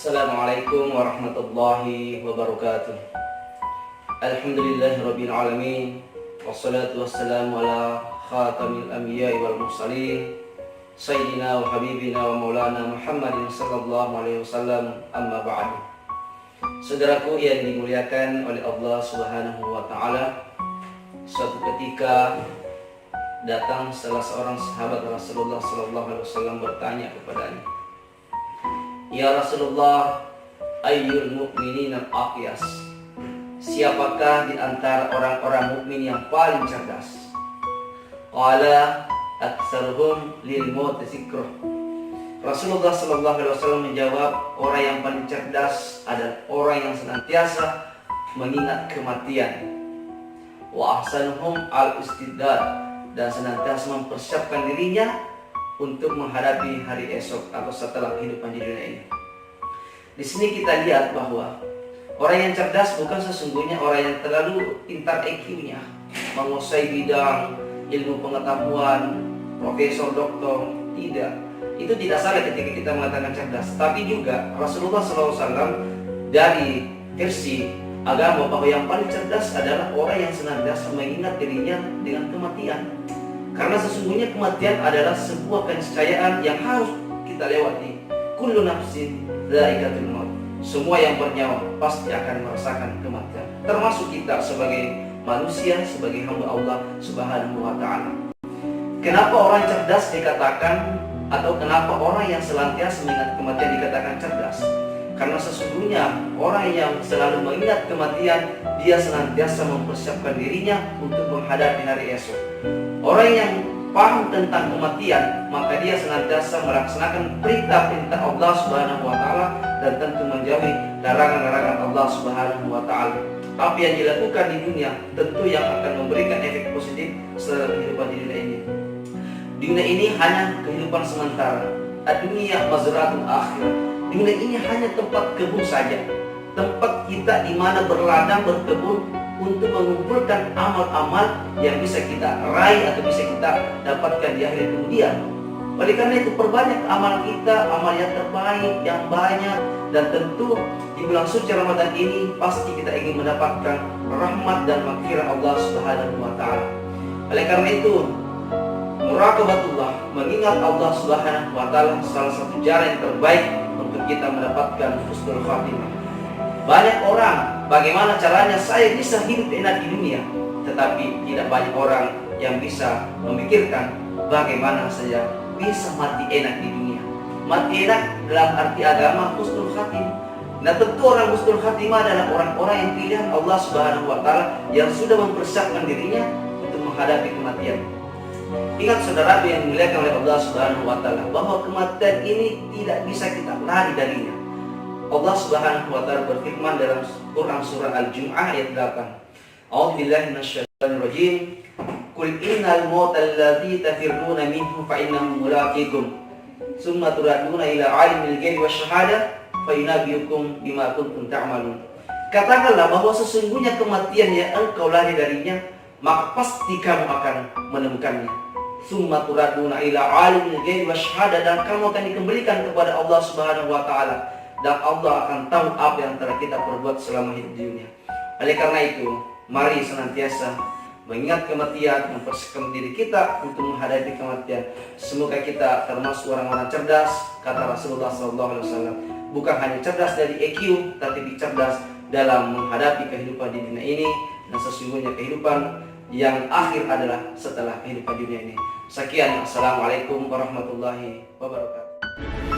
Assalamualaikum warahmatullahi wabarakatuh. Alhamdulillahirabbil alamin. Wassalatu wassalamu ala khatamil anbiya'i wal mursalin sayyidina wa habibina wa maulana Muhammadin sallallahu alaihi wasallam, amma ba'du. Saudaraku yang dimuliakan oleh Allah Subhanahu wa taala, suatu ketika datang salah seorang sahabat Rasulullah sallallahu alaihi wasallam bertanya kepadanya, "Ya Rasulullah, ayyul mu'minina al-aqyas?" Siapakah di antara orang-orang mukmin yang paling cerdas? Qala aktsaruhum lil maut zikrah. Rasulullah sallallahu alaihi wasallam menjawab, orang yang paling cerdas adalah orang yang senantiasa mengingat kematian. Wa ahsanuhum al-istidad, dan senantiasa mempersiapkan dirinya untuk menghadapi hari esok atau setelah kehidupan di dunia ini. Di sini kita lihat bahwa orang yang cerdas bukan sesungguhnya orang yang terlalu pintar IQ-nya, menguasai bidang ilmu pengetahuan, profesor, doktor. Tidak. Itu tidak salah ketika kita mengatakan cerdas. Tapi juga Rasulullah SAW dari versi agama bahwa yang paling cerdas adalah orang yang senantiasa mengingat dirinya dengan kematian. Karena sesungguhnya kematian adalah sebuah keniscayaan yang harus kita lewati. Kullu nafsin dha'iqatul maut. Semua yang bernyawa pasti akan merasakan kematian. Termasuk kita sebagai manusia, sebagai hamba Allah Subhanahu wa taala. Kenapa orang cerdas dikatakan, atau kenapa orang yang senantiasa mengingat kematian dikatakan cerdas? Karena sesungguhnya orang yang selalu mengingat kematian, dia senantiasa mempersiapkan dirinya untuk menghadapi hari esok. Orang yang paham tentang kematian, maka dia senantiasa melaksanakan perintah-perintah Allah Subhanahu wa taala dan tentu menjauhi larangan-larangan Allah Subhanahu wa taala. Apa yang dilakukan di dunia tentu yang akan memberikan efek positif setelah kehidupan di dunia ini. Dunia ini hanya kehidupan sementara. Dunia mazratul akhirah. Dunia ini hanya tempat kebun saja, tempat kita di mana berladang berkebun untuk mengumpulkan amal-amal yang bisa kita raih atau bisa kita dapatkan di akhir kemudian. Oleh karena itu perbanyak amal kita, amal yang terbaik, yang banyak, dan tentu di bulan suci Ramadan ini pasti kita ingin mendapatkan rahmat dan maghfirah Allah Subhanahu wa taala. Oleh karena itu muraqabatullah, mengingat Allah Subhanahu wa taala, salah satu cara yang terbaik untuk kita mendapatkan husnul khatimah. Banyak orang, bagaimana caranya saya bisa hidup enak di dunia, tetapi tidak banyak orang yang bisa memikirkan bagaimana saya bisa mati enak di dunia. Mati enak dalam arti agama husnul khatimah. Nah, tentu orang husnul khatimah adalah orang-orang yang pilihan Allah Subhanahu wa taala yang sudah mempersiapkan dirinya untuk menghadapi kematian. Ingat saudara yang dimuliakan oleh Allah Subhanahu wa taala, bahwa kematian ini tidak bisa kita lari darinya. Allah Subhanahu wa taala berfirman dalam Quran surah Al-Jumu'ah ayat 8. A'udzubillahi minasyaitonir rajim. Qul innal mauta alladzi tafirruna minhu fa innahu mulaqikum. Tsumma turaduna ila 'alimil ghaibi wasyahada fa yunabbiukum bima kuntum ta'malun. Katakanlah bahwa sesungguhnya kematian yang engkau lari darinya, maka pasti kamu akan menemukannya. Tsumma turaduna ila 'alimil ghaibi wasyahada, dan kamu akan dikembalikan kepada Allah Subhanahu wa taala. Dan Allah akan tahu apa yang telah kita perbuat selama hidup di dunia. Oleh karena itu, mari senantiasa mengingat kematian, mempersiapkan diri kita untuk menghadapi kematian. Semoga kita termasuk orang-orang cerdas, kata Rasulullah SAW. Bukan hanya cerdas dari EQ, tapi cerdas dalam menghadapi kehidupan di dunia ini. Dan sesungguhnya kehidupan yang akhir adalah setelah kehidupan dunia ini. Sekian, assalamualaikum warahmatullahi wabarakatuh.